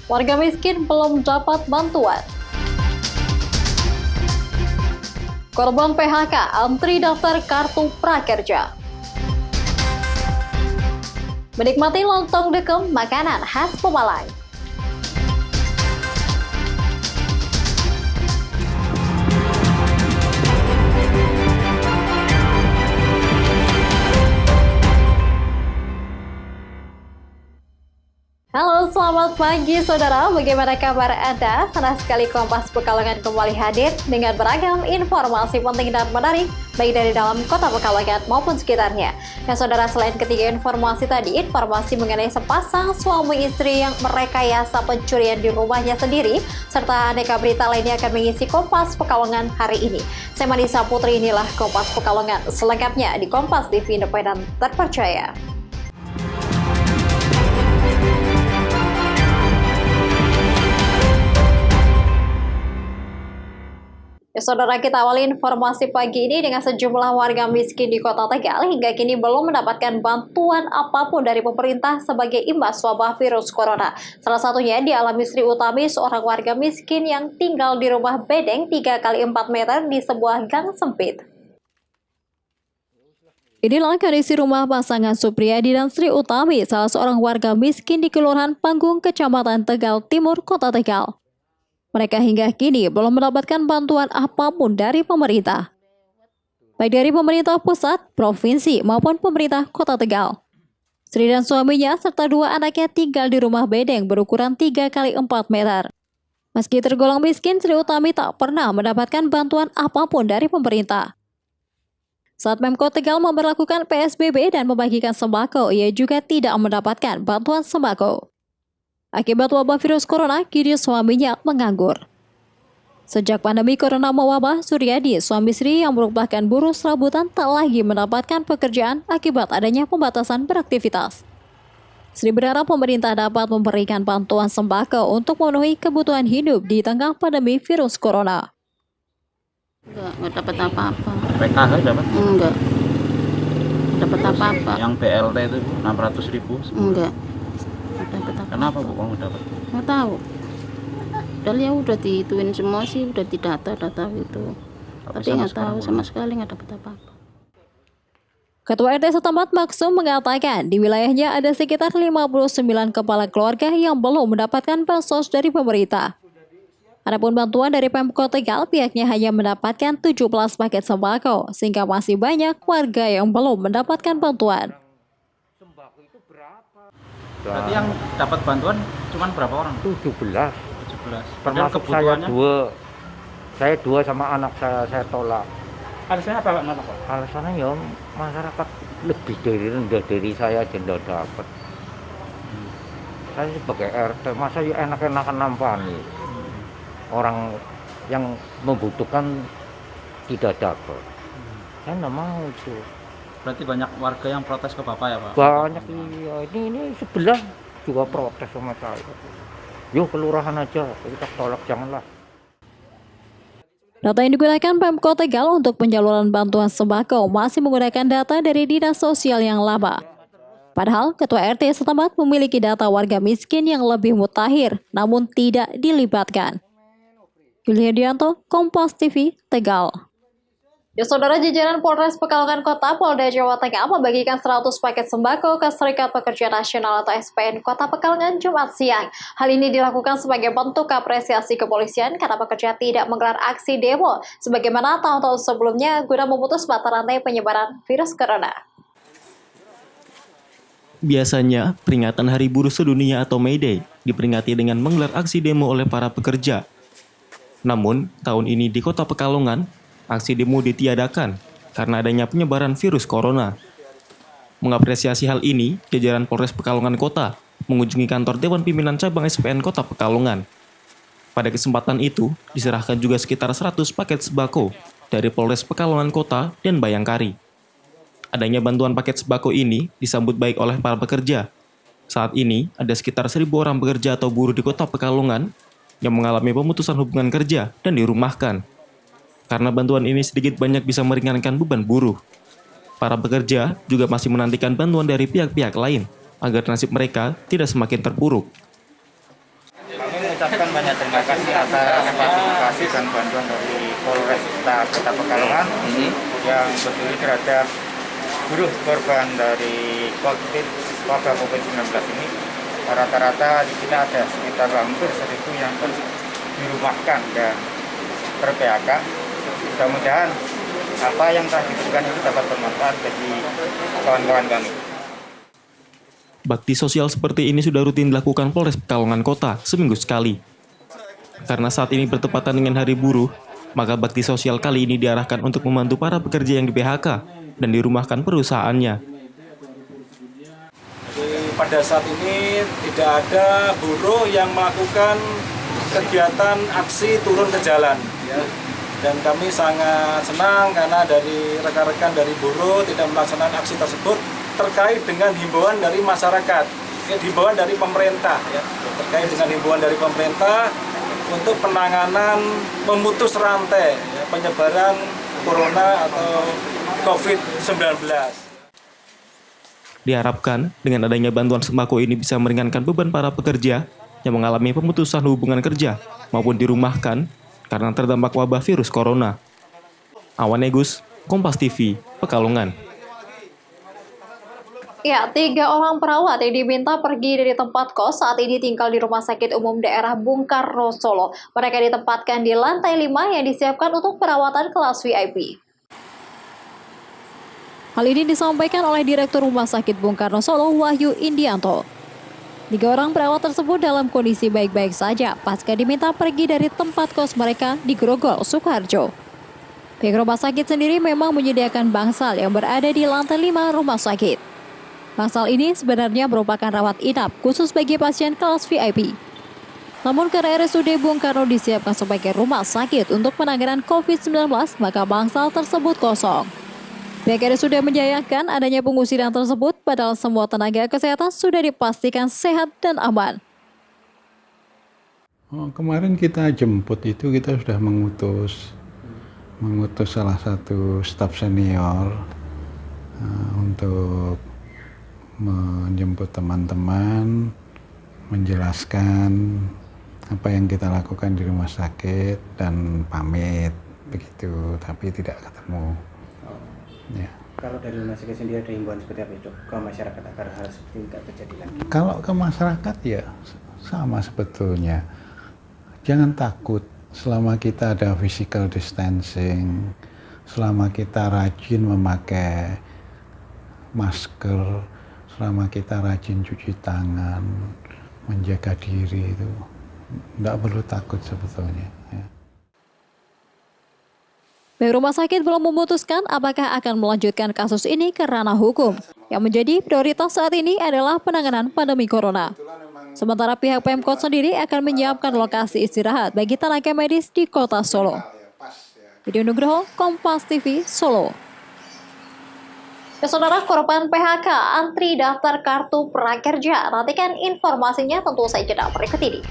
Warga miskin belum dapat bantuan. Korban PHK antri daftar kartu prakerja. Menikmati lontong dekem, makanan khas Pemalang. Halo, selamat pagi saudara. Bagaimana kabar Anda? Senang sekali Kompas Pekalongan kembali hadir dengan beragam informasi penting dan menarik, baik dari dalam kota Pekalongan maupun sekitarnya. Nah saudara, selain ketiga informasi tadi, informasi mengenai sepasang suami istri yang merekayasa pencurian di rumahnya sendiri, serta aneka berita lainnya akan mengisi Kompas Pekalongan hari ini. Saya Manisa Putri, inilah Kompas Pekalongan selengkapnya di Kompas TV Independen Terpercaya. Ya, saudara, kita awali informasi pagi ini dengan sejumlah warga miskin di Kota Tegal hingga kini belum mendapatkan bantuan apapun dari pemerintah sebagai imbas wabah virus corona. Salah satunya dialami Sri Utami, seorang warga miskin yang tinggal di rumah bedeng 3x4 meter di sebuah gang sempit. Inilah kondisi rumah pasangan Supriyadi dan Sri Utami, salah seorang warga miskin di Kelurahan Panggung, Kecamatan Tegal Timur, Kota Tegal. Mereka hingga kini belum mendapatkan bantuan apapun dari pemerintah, baik dari pemerintah pusat, provinsi, maupun pemerintah Kota Tegal. Sri dan suaminya serta dua anaknya tinggal di rumah bedeng berukuran 3x4 meter. Meski tergolong miskin, Sri Utami tak pernah mendapatkan bantuan apapun dari pemerintah. Saat Pemkot Tegal memberlakukan PSBB dan membagikan sembako, ia juga tidak mendapatkan bantuan sembako. Akibat wabah virus corona, kini suaminya menganggur. Sejak pandemi corona mewabah, Suryadi, suami Sri yang merupakan buruh serabutan, tak lagi mendapatkan pekerjaan akibat adanya pembatasan beraktivitas. Sri berharap pemerintah dapat memberikan bantuan sembako untuk memenuhi kebutuhan hidup di tengah pandemi virus corona. Enggak dapat apa-apa. PKH dapat? Enggak dapat apa-apa. Yang BLT itu 600.000? Enggak dapat apa. Kenapa Bu kamu dapat? Nggak tahu. Padahal ya udah dihituin semua sih, udah didata itu. Tapi nggak tahu sama sekali, nggak dapat apa-apa. Ketua RT setempat Maksum mengatakan di wilayahnya ada sekitar 59 kepala keluarga yang belum mendapatkan bansos dari pemerintah. Adapun bantuan dari Pemkot Tegal, pihaknya hanya mendapatkan 17 paket sembako, sehingga masih banyak warga yang belum mendapatkan bantuan. Berarti yang dapat bantuan cuma berapa orang? 17. Termasuk saya dua sama anak saya tolak. Alasannya apa Pak? Alasannya ya masyarakat lebih rendah dari saya aja tidak dapat. Saya sebagai RT masa ya enak-enakan nampani. Orang yang membutuhkan tidak dapat. Saya tidak mau tuh. Berarti banyak warga yang protes ke Bapak ya Pak? Banyak, iya. Ini sebelah juga protes sama saya. Yuk kelurahan aja, kita tolak, janganlah. Data yang digunakan Pemkot Tegal untuk penyaluran bantuan sembako masih menggunakan data dari Dinas Sosial yang lama. Padahal Ketua RT setempat memiliki data warga miskin yang lebih mutakhir, namun tidak dilibatkan. Yulia Dianto, Kompas TV, Tegal. Ya saudara, jajaran Polres Pekalongan Kota Polda Jawa Tengah membagikan 100 paket sembako ke Serikat Pekerja Nasional atau SPN Kota Pekalongan Jumat siang. Hal ini dilakukan sebagai bentuk apresiasi kepolisian karena pekerja tidak menggelar aksi demo sebagaimana tahun-tahun sebelumnya guna memutus mata rantai penyebaran virus corona. Biasanya, peringatan Hari Buruh Sedunia atau May Day diperingati dengan menggelar aksi demo oleh para pekerja. Namun, tahun ini di Kota Pekalongan, aksi demo ditiadakan karena adanya penyebaran virus corona. Mengapresiasi hal ini, jajaran Polres Pekalongan Kota mengunjungi kantor Dewan Pimpinan Cabang SPN Kota Pekalongan. Pada kesempatan itu, diserahkan juga sekitar 100 paket sembako dari Polres Pekalongan Kota dan Bayangkari. Adanya bantuan paket sembako ini disambut baik oleh para pekerja. Saat ini, ada sekitar 1.000 orang pekerja atau buruh di Kota Pekalongan yang mengalami pemutusan hubungan kerja dan dirumahkan. Karena bantuan ini sedikit banyak bisa meringankan beban buruh. Para pekerja juga masih menantikan bantuan dari pihak-pihak lain agar nasib mereka tidak semakin terpuruk. mengucapkan banyak terima kasih atas partisipasi dan bantuan dari Polresta Kota Pekalongan yang peduli terhadap buruh korban dari wabah COVID-19 ini. Rata-rata di kita ada sekitar hampir 1.000 yang dirumahkan dan ter-PHK. Mudah-mudahan apa yang telah diberikan itu dapat bermanfaat bagi kawan-kawan kami. Bakti sosial seperti ini sudah rutin dilakukan Polres Pekalongan Kota seminggu sekali. Karena saat ini bertepatan dengan Hari Buruh, maka bakti sosial kali ini diarahkan untuk membantu para pekerja yang di PHK dan dirumahkan perusahaannya. Jadi pada saat ini tidak ada buruh yang melakukan kegiatan aksi turun ke jalan, ya. Dan kami sangat senang karena dari rekan-rekan dari buruh tidak melaksanakan aksi tersebut terkait dengan himbauan dari masyarakat, himbauan dari pemerintah, ya. Terkait dengan himbauan dari pemerintah untuk penanganan memutus rantai, ya, penyebaran corona atau COVID-19. Diharapkan dengan adanya bantuan sembako ini bisa meringankan beban para pekerja yang mengalami pemutusan hubungan kerja maupun dirumahkan karena terdampak wabah virus corona. Awan Egus, Kompas TV, Pekalongan. Ya, 3 orang perawat yang diminta pergi dari tempat kos saat ini tinggal di Rumah Sakit Umum Daerah Bung Karno, Solo. Mereka ditempatkan di lantai 5 yang disiapkan untuk perawatan kelas VIP. Hal ini disampaikan oleh Direktur Rumah Sakit Bung Karno, Solo, Wahyu Indianto. 3 orang perawat tersebut dalam kondisi baik-baik saja pasca diminta pergi dari tempat kos mereka di Grogol, Sukoharjo. Pihak rumah sakit sendiri memang menyediakan bangsal yang berada di lantai 5 rumah sakit. Bangsal ini sebenarnya merupakan rawat inap khusus bagi pasien kelas VIP. Namun karena RSUD Bung Karno disiapkan sebagai rumah sakit untuk penanganan COVID-19, maka bangsal tersebut kosong. Pihak RSUD menyayangkan adanya pengusiran tersebut padahal semua tenaga kesehatan sudah dipastikan sehat dan aman. Kemarin kita jemput itu kita sudah mengutus salah satu staf senior untuk menjemput teman-teman, menjelaskan apa yang kita lakukan di rumah sakit dan pamit begitu, tapi tidak ketemu. Ya. Kalau dari rumah sakit sendiri ada himbauan seperti apa itu ke masyarakat agar hal seperti ini tidak terjadi lagi? Kalau ke masyarakat ya sama sebetulnya. Jangan takut selama kita ada physical distancing, selama kita rajin memakai masker, selama kita rajin cuci tangan, menjaga diri itu, tidak perlu takut sebetulnya. Ya. Pihak rumah sakit belum memutuskan apakah akan melanjutkan kasus ini ke ranah hukum. Yang menjadi prioritas saat ini adalah penanganan pandemi corona. Sementara pihak Pemkot sendiri akan menyiapkan lokasi istirahat bagi tenaga medis di kota Solo. Video Nugroho, Kompas TV, Solo. Ya, saudara, korban PHK antri daftar kartu prakerja. Nantikan informasinya tentu saja berikut ini.